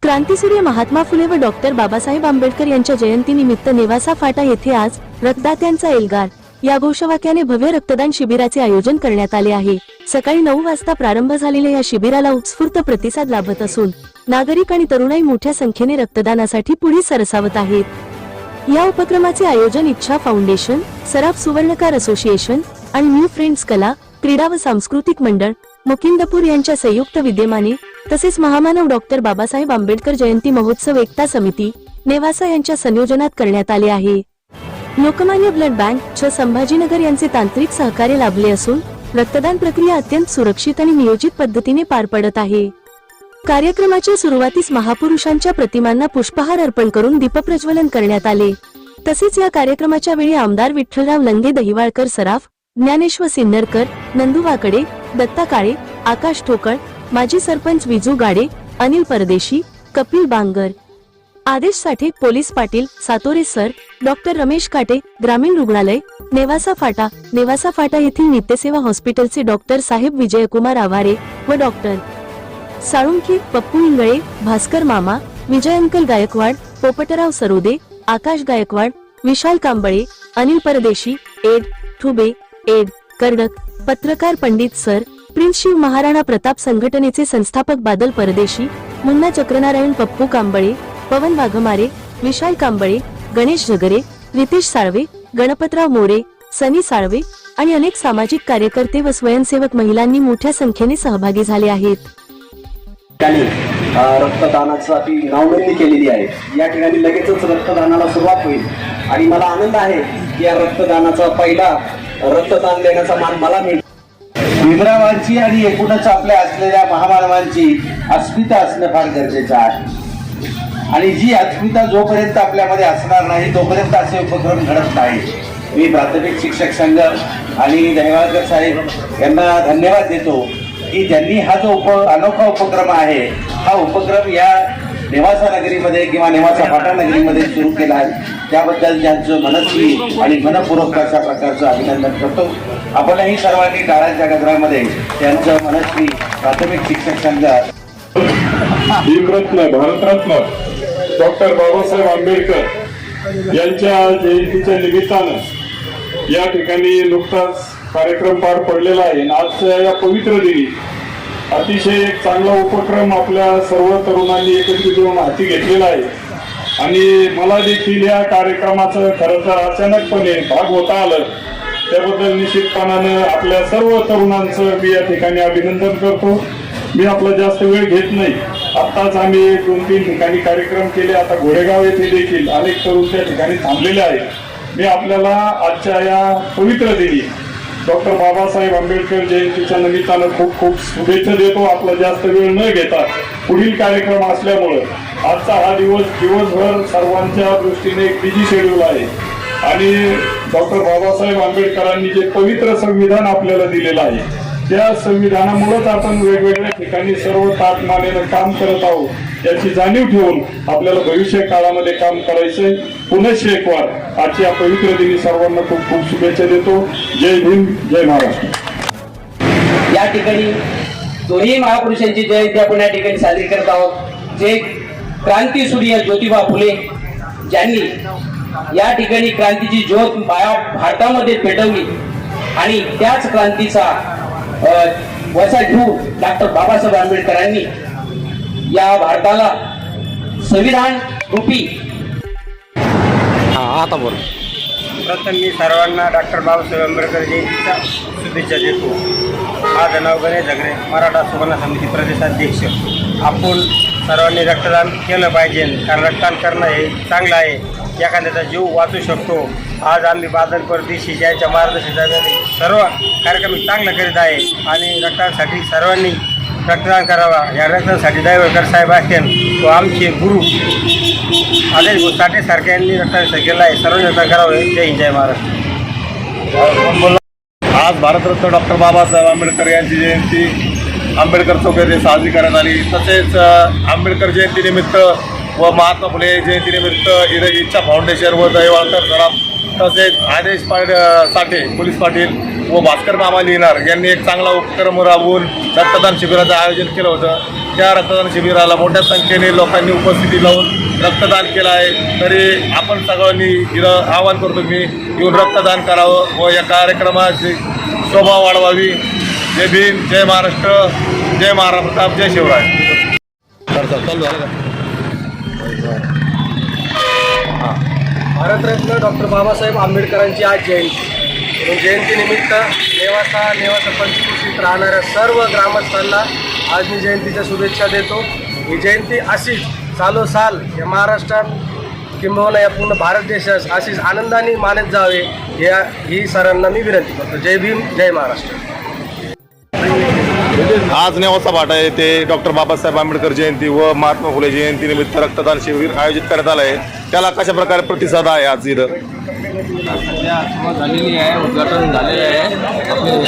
क्रांतीसूर्य महात्मा फुले व डॉक्टर बाबासाहेब आंबेडकर यांच्या जयंतीनिमित्त नेवासा फाटा येथे आज रक्तदात्यांचा एल्गार या घोषवाक्याने भव्य रक्तदान शिबिराचे आयोजन करण्यात आले आहे। सकाळी 9 वाजता प्रारंभ झालेल्या या शिबिराला उत्स्फूर्त प्रतिसाद लाभत असून नागरिक आणि तरुणाई मोठ्या संख्येने रक्तदानासाठी पुढे सरसावत आहेत। या उपक्रमाचे आयोजन इच्छा फाउंडेशन, सराफ सुवर्णकार असोसिएशन आणि न्यू फ्रेंड्स कला, क्रीडा व सांस्कृतिक मंडळ मुकिंदपूर यांच्या संयुक्त विद्यमाने तसेच महामानव डॉक्टर बाबासाहेब आंबेडकर जयंती महोत्सव एकता समिती नेवासा यांच्या संयोजनात करण्यात आले आहे। लोकमान्य ब्लड बँक छ संभाजीनगर यांचे तांत्रिक सहकार्य लाभले असून रक्तदान प्रक्रिया अत्यंत सुरक्षित आणि नियोजित पद्धतीने पार पडत आहे। कार्यक्रमाच्या सुरुवातीस महापुरुषांच्या प्रतिमांना पुष्पहार अर्पण करून दीपप्रज्वलन करण्यात आले। तसेच या कार्यक्रमाच्या वेळी आमदार विठ्ठलराव लंगे दहिवाळकर सराफ, ज्ञानेश्वर सिन्नरकर, नंदू वाकडे, दत्ता काळे, आकाश ठोकळ, माजी सरपंच विजू गाडे, अनिल परदेशी, कपिल बांगर, आदेश साठे, पोलीस पाटील, सातोरे सर, डॉक्टर रमेश काटे, ग्रामीण रुग्णालय नेवासा फाटा येथील नित्यसेवा हॉस्पिटलचे डॉक्टर साहेब विजयकुमार आवारे व डॉक्टर साळुंखे, पप्पू इंगळे, भास्कर मामा, विजय अंकल गायकवाड, पोपटराव सरोदे, आकाश गायकवाड, विशाल कांबळे, अनिल परदेशी, एड ठुबे, एड कर्डक, पत्रकार पंडित सर, प्रिन्स शिव महाराणा प्रताप संघटनेचे संस्थापक बादल परदेशी, मुन्ना चक्रनारायण, पप्पू कांबळे, पवन वाघमारे, विशाल कांबळे, गणेश झगरे, रितेश साळवे, गणपतराव मोरे, सनी साळवे आणि अनेक सामाजिक कार्यकर्ते व स्वयंसेवक महिलांनी मोठ्या संख्येने सहभागी झाले आहेत। रक्तदानासाठी नावनोंदणी केलेली आहे। या ठिकाणी लगेचच रक्तदानाला सुरुवात होईल आणि मला आनंद आहे की या रक्तदानाचा पहिला रक्तदान देण्याचा मान मला मिळतो। विद्रावांची आणि एकूणच आपल्या असलेल्या महामानवांची अस्मिता असणं फार गरजेचं आहे आणि जी अस्मिता जोपर्यंत आपल्यामध्ये असणार नाही तोपर्यंत असे उपक्रम घडत नाही। मी प्राथमिक शिक्षक संघ आणि दहिवाळकर साहेब यांना धन्यवाद देतो की त्यांनी हा जो अनोखा उपक्रम आहे हा उपक्रम या नेवासा नगरीमध्ये किंवा नेवासा फाटा नगरीमध्ये सुरू केला आहे। त्याबद्दल त्यांचं मनस्वी आणि मनपूर्वक अशा प्रकारचं अभिनंदन करतो। आपणही सर्वांनी टाळ्यांच्या गजरामध्ये त्यांचं मनस्वी प्राथमिक शिक्षक संघ भीमरत्न भारतरत्न डॉक्टर बाबासाहेब आंबेडकर यांच्या जयंतीच्या निमित्तानं या ठिकाणी नुकताच कार्यक्रम पार पडलेला आहे। आजच्या या पवित्र दिनी अतिशय एक चांगला उपक्रम आपल्या सर्व तरुणांनी एकत्रित येऊन हाती घेतलेला आहे आणि मला देखील या कार्यक्रमाचं खरं तर अचानकपणे भाग होता आलं त्याबद्दल निश्चितपणानं आपल्या सर्व तरुणांचं मी या ठिकाणी अभिनंदन करतो। मी आपला जास्त वेळ घेत नाही। आत्ताच आम्ही 2-3 ठिकाणी कार्यक्रम केले। आता घोडेगाव येथे देखील अनेक तरुण त्या ठिकाणी थांबलेले आहेत। मी आपल्याला आजच्या या पवित्र दिनी डॉक्टर बाबासाहेब आंबेडकर जयंतीच्या निमित्तानं खूप खूप शुभेच्छा देतो। आपला जास्त वेळ न घेता पुढील कार्यक्रम असल्यामुळं आजचा हा दिवसभर सर्वांच्या दृष्टीने एक बिझी शेड्यूल आहे आणि डॉक्टर बाबासाहेब आंबेडकरांनी जे पवित्र संविधान आपल्याला दिलेलं आहे त्या संविधानामुळेच आपण वेगवेगळ्या ठिकाणी सर्व ताकमानेनं काम करत आहोत याची जाणीव ठेवून आपल्याला भविष्य काळामध्ये काम करायचंय। पुनश्च एक वार आजच्या पवित्र दिनी सर्वांना खूप खूप शुभेच्छा देतो। जय भीम, जय महाराष्ट्र। या ठिकाणी दोन्ही महापुरुषांची जयंती आपण या ठिकाणी साजरी करत आहोत। जे क्रांतीसूर्य ज्योतिबा फुले ज्यांनी या ठिकाणी क्रांतीची ज्योत भारतामध्ये पेटवली आणि त्याच क्रांतीचा वसा घेऊन डॉक्टर बाबासाहेब आंबेडकरांनी या भारताला संविधान रूपी आता बोल। प्रथम मी सर्वांना डॉक्टर बाबासाहेब आंबेडकर जयंतीच्या शुभेच्छा देतो। माझं नाव गणेश झगरे, मराठा सुवर्ण समिती प्रदेशाध्यक्ष। आपण सर्वांनी रक्तदान केलं पाहिजे कारण रक्तदान करणं हे चांगलं आहे। एखाद्याचा जीव वाचू शकतो। आज आम्ही बादल परदेशी यांच्या मार्गदर्शनाने सर्व कार्यक्रम चांगला करीत आहे आणि रक्तदानासाठी सर्वांनी रक्तदान करावा। या रक्तदानासाठी दहिवळकर साहेब असतील तो आमचे गुरु आदेश साठे सारख्यांनी रक्तदान केलं आहे। सर्वांनी रक्तदान करावे। जय हिंद, जय महाराष्ट्र। आज भारतरत्न डॉक्टर बाबासाहेब आंबेडकर यांची जयंती आंबेडकर चौक येथे साजरी करण्यात आली। तसेच आंबेडकर जयंतीनिमित्त व महात्मा फुले जयंतीनिमित्त इच्छा फाउंडेशन व दहिवाळकर सराफ तसेच आदेश साठे पोलीस पाटील व भास्कर मामा लिहिणार यांनी एक चांगला उपक्रम राबवून रक्तदान शिबिराचं आयोजन केलं होतं. त्या रक्तदान शिबिराला मोठ्या संख्येने लोकांनी उपस्थिती लावून रक्तदान केलं आहे. तरी आपण सगळ्यांनी इथं आवाहन करतो मी येऊन रक्तदान करावं व या कार्यक्रमाची शोभा वाढवावी. जय भीम, जय महाराष्ट्र, जय महाराज प्रताप, जय शिवराय. भारतरत्न डॉक्टर बाबासाहेब आंबेडकरांची आज जयंती. म्हणून जयंतीनिमित्त नेवासा पंचकृषीत राहणाऱ्या सर्व ग्रामस्थांना आज मी जयंतीच्या शुभेच्छा देतो. ही जयंती अशीच सालोसाल या महाराष्ट्रात किंबहुना या पूर्ण भारत देशात अशीच आनंदाने मानत जावे ही सरांना मी विनंती करतो. जय भीम, जय महाराष्ट्र. आज नेवासा फाटा येथे डॉक्टर बाबासाहेब आंबेडकर जयंती व महात्मा फुले जयंतीनिमित्त रक्तदान शिबिर आयोजित करण्यात आलं आहे. त्याला कशा प्रकारे प्रतिसाद आहे आज इथं? सध्या सुरुवात झालेली आहे, उद्घाटन झालेले आहे. आपले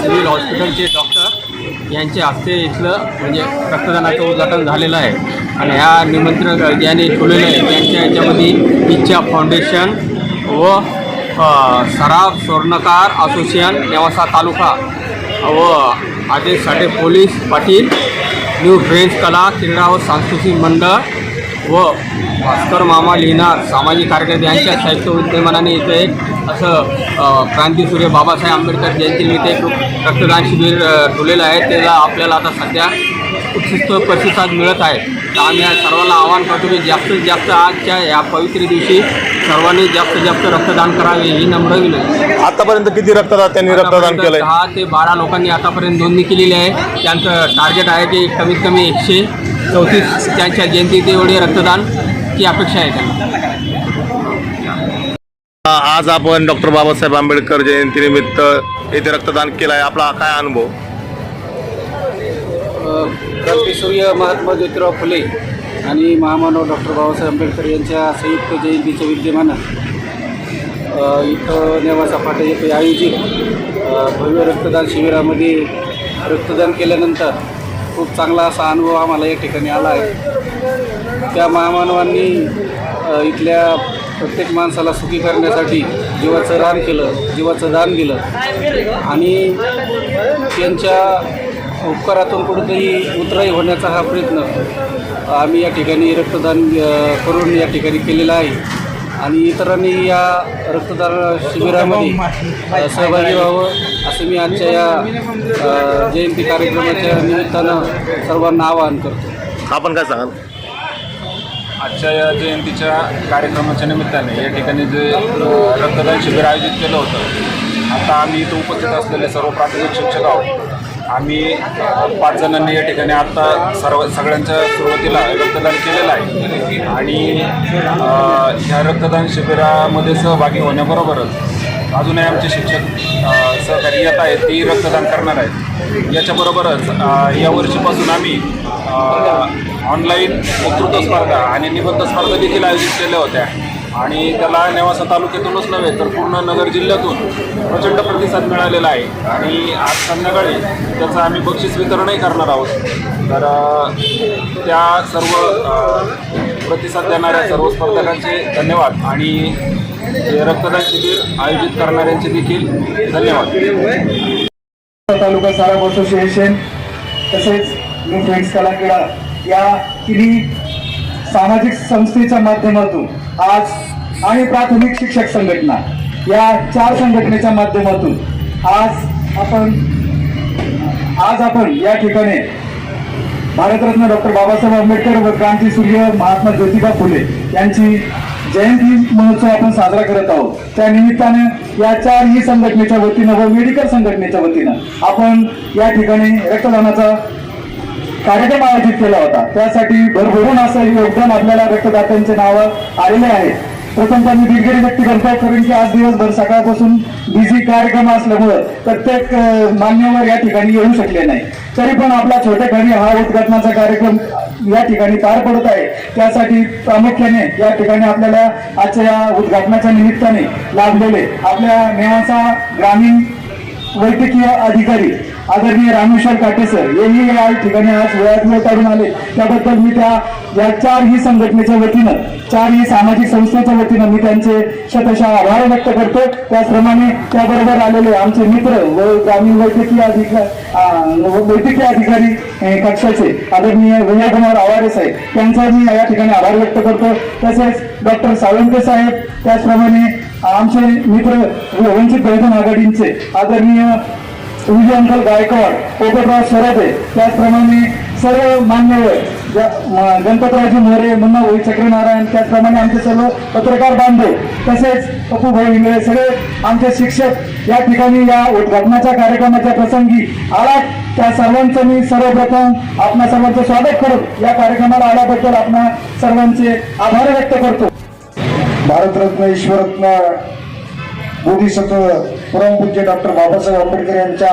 सिव्हिल हॉस्पिटलचे डॉक्टर यांच्या हस्ते इथलं म्हणजे रक्तदानाचं उद्घाटन झालेलं आहे. आणि ह्या निमंत्रण ज्यांनी ठेवलेलं आहे त्यांच्या याच्यामध्ये इच्छा फाउंडेशन व सराफ स्वर्णकार असोसिएशन नेवासा तालुका व आदेश साठे पोलीस पाटील, न्यू फ्रेंड्स कला क्रीडा व सांस्कृतिक मंडळ व भास्कर मामा लिहिणार सामाजिक कार्यकर्ते यांच्या संयुक्त विद्यमानाने इथं एक असं क्रांतीसूर्य बाबासाहेब आंबेडकर जयंतीनिमित्त एक रक्तदान शिबिर ठेवलेलं आहे. त्याला आपल्याला आता सध्या उत्कृष्ट प्रतिसाद मिळत आहे. तर आम्ही या सर्वांना आवाहन करतो की जास्तीत जास्त आजच्या या पवित्र दिवशी सर्वांनी जास्तीत जास्त रक्तदान करावे ही नम्र विनंती. आतापर्यंत किती त्यांनी रक्तदान केलंय? 10 ते 12 लोकांनी आतापर्यंत नोंदणी केलेली आहे. त्यांचं टार्गेट आहे की कमीत कमी 134 त्यांच्या जयंती एवढे रक्तदानची अपेक्षा आहे त्यांना. आज आपण डॉक्टर बाबासाहेब आंबेडकर जयंतीनिमित्त येथे रक्तदान केलं आहे. आपला काय अनुभव? क्रांतीसूर्य महात्मा ज्योतिराव फुले आणि महामानव डॉक्टर बाबासाहेब आंबेडकर यांच्या संयुक्त जयंतीच्या विद्यमानं इथं नेवासा फाटा येथे आयोजित भव्य रक्तदान शिबिरामध्ये रक्तदान केल्यानंतर खूप चांगला असा अनुभव आम्हाला या ठिकाणी आला आहे. त्या महामानवांनी इथल्या प्रत्येक माणसाला सुखी करण्यासाठी जीवाचं दान दिलं आणि त्यांच्या उपकारातून कुठेतरी उतराई होण्याचा हा प्रयत्न आम्ही या ठिकाणी रक्तदान करून या ठिकाणी केलेला आहे. आणि इतरांनी या रक्तदान शिबिरामध्ये सहभागी व्हावं असं मी आजच्या या जयंती कार्यक्रमाच्या निमित्तानं सर्वांना आवाहन करतो. आपण काय सांगाल? आजच्या या जयंतीच्या कार्यक्रमाच्या निमित्ताने या ठिकाणी जे रक्तदान शिबिर आयोजित केलं होतं, आता आम्ही इथं उपस्थित असलेले सर्व प्राथमिक शिक्षक आहोत. आम्ही 5 जणांनी या ठिकाणी आत्ता सगळ्यांच्या सुरुवातीला रक्तदान केलेलं आहे. आणि ह्या रक्तदान शिबिरामध्ये सहभागी होण्याबरोबरच अजूनही आमचे शिक्षक सहकारी येत आहेत, ती रक्तदान करणार आहेत. याच्याबरोबरच या वर्षीपासून आम्ही ऑनलाईन वक्तृत्व स्पर्धा आणि निबंध स्पर्धा देखील आयोजित केल्या होत्या. आणि त्याला नेवासा तालुक्यातूनच नव्हे तर पूर्ण नगर जिल्ह्यातून प्रचंड प्रतिसाद मिळालेला आहे. आणि आज संध्याकाळी त्याचं आम्ही बक्षीस वितरणही करणार आहोत. तर त्या सर्व प्रतिसाद देणाऱ्या सर्व स्पर्धकांचे धन्यवाद आणि रक्तदान शिबिर आयोजित करणाऱ्यांचे देखील धन्यवाद. तालुका सराफ असोसिएशन तसेच न्यू फ्रेंड्स कला क्रीडा या तिन्ही सामाजिक संस्थेच्या माध्यमातून आज आणि प्राथमिक शिक्षक संघटना या 4 संघटनेच्या माध्यमातून आज आपण या ठिकाणी भारतरत्न डॉक्टर बाबासाहेब आंबेडकर व क्रांतीसूर्य महात्मा ज्योतिबा फुले यांची जयंती महोत्सव आपण साजरा करत आहोत. त्या निमित्ताने या 4ही संघटनेच्या वतीनं व मेडिकल संघटनेच्या वतीनं आपण या ठिकाणी रक्तदानाचा कार्यक्रम आयोजित केला होता. त्यासाठी भरभरून असं योगदान आपल्याला रक्तदात्यांचे नावं आलेले आहे. प्रथमतः मी दिलगिरी व्यक्त करतो, कारण की आज दिवसभर सकाळपासून बिझी कार्यक्रम असल्यामुळं प्रत्येक मान्यवर या ठिकाणी येऊ शकले नाही. तरी पण आपला छोटेखानी हा उद्घाटनाचा कार्यक्रम या ठिकाणी पार पडत आहे. त्यासाठी प्रामुख्याने या ठिकाणी आपल्याला आजच्या या उद्घाटनाच्या निमित्ताने लाभलेले आपल्या नेवासा ग्रामीण वैद्यकीय अधिकारी आदरणीय रामेश्वर काटे सर हेही या ठिकाणी आज वेळात वेळ काढून आले, त्याबद्दल मी या चारही संघटनेच्या वतीनं, चारही सामाजिक संस्थेच्या वतीनं मी त्यांचे शतशः आभार व्यक्त करतो. त्याचप्रमाणे त्याबरोबर आलेले आमचे मित्र व ग्रामीण वैद्यकीय अधिकारी कक्षाचे आदरणीय विजयकुमार आवारे साहेब त्यांचा मी या ठिकाणी आभार व्यक्त करतो. तसेच डॉक्टर सावंत साहेब, त्याचप्रमाणे आमचे मित्र वंचित बहुजन आघाडीचे आदरणीय विजय अंकल गायकवाड, पोपटराव सरादे, त्याचप्रमाणे सर्व मान्यवर गणपतरावजी मोरे, मुन्ना भाई चक्रनारायण, त्याचप्रमाणे आमचे सर्व पत्रकार बांधव, तसेच पप्पूभाई इंगळे, सगळे आमचे शिक्षक या ठिकाणी या उद्घाटनाच्या कार्यक्रमाच्या प्रसंगी आलात. त्या सर्वांचं मी सर्वप्रथम आपणा सर्वांचं स्वागत करत या कार्यक्रमाला आल्याबद्दल आपणा सर्वांचे आभार व्यक्त करतो. भारतरत्न, ईश्वररत्न, बोधिसत्व परमपूज्य डॉक्टर बाबासाहेब आंबेडकर यांच्या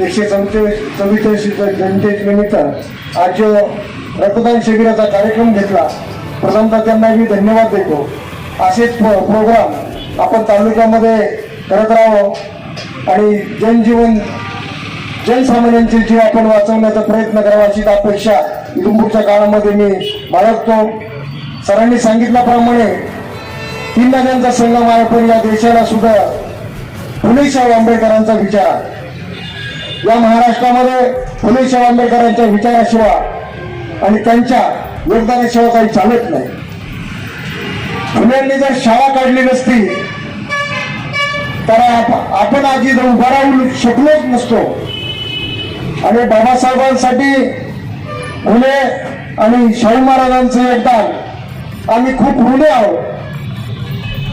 144 जयंतीनिमित्त आज जो रक्तदान शिबिराचा कार्यक्रम घेतला, प्रथमतः त्यांना मी धन्यवाद देतो. असेच प्रोग्राम आपण तालुक्यामध्ये करत राहावं आणि जनसामान्यांचे जीव आपण वाचवण्याचा प्रयत्न करावा अशीच अपेक्षा इथून काळामध्ये मी बाळगतो. सरांनी सांगितल्याप्रमाणे 3 नद्यांचा संगम आहे, पण या देशाला सुद्धा फुले शाहू आंबेडकरांचा विचार, या महाराष्ट्रामध्ये फुले शाहू आंबेडकरांच्या विचाराशिवाय आणि त्यांच्या योगदानाशिवाय काही चालत नाही. फुल्यांनी जर शाळा काढली नसती तर आपण आजी उभा राहू शकलोच नसतो. आणि बाबासाहेबांसाठी फुले आणि शाहू महाराजांचं योगदान आम्ही खूप ऋणी आहोत.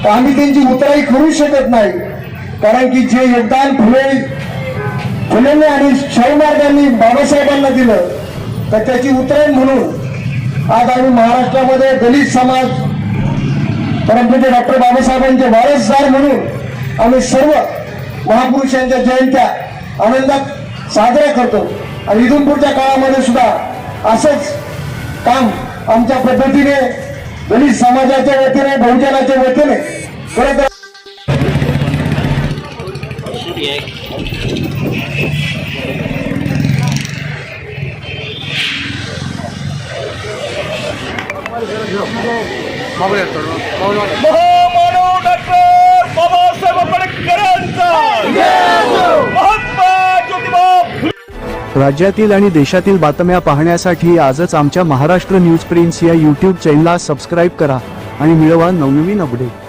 आम्ही त्यांची उतराई करू शकत नाही, कारण की जे योगदान फुलेंनी आणि शाहू महाराजांनी बाबासाहेबांना दिलं तर त्याची उतराई म्हणून आज आम्ही महाराष्ट्रामध्ये दलित समाज परमपूज्य डॉक्टर बाबासाहेबांचे वारसदार म्हणून आम्ही सर्व महापुरुषांच्या जयंत्या आनंदात साजऱ्या करतो. आणि इथून पुढच्या काळामध्ये सुद्धा असंच काम आमच्या पद्धतीने दलित समाजाच्या वतीने, बहुजनाच्या वतीने करत राज्यातील आणि देशातील बातम्या पाहण्यासाठी आजच आमच्या महाराष्ट्र न्यूज प्रिन्स या YouTube चॅनलला सबस्क्राईब करा आणि मिळवा नवनवीन अपडेट.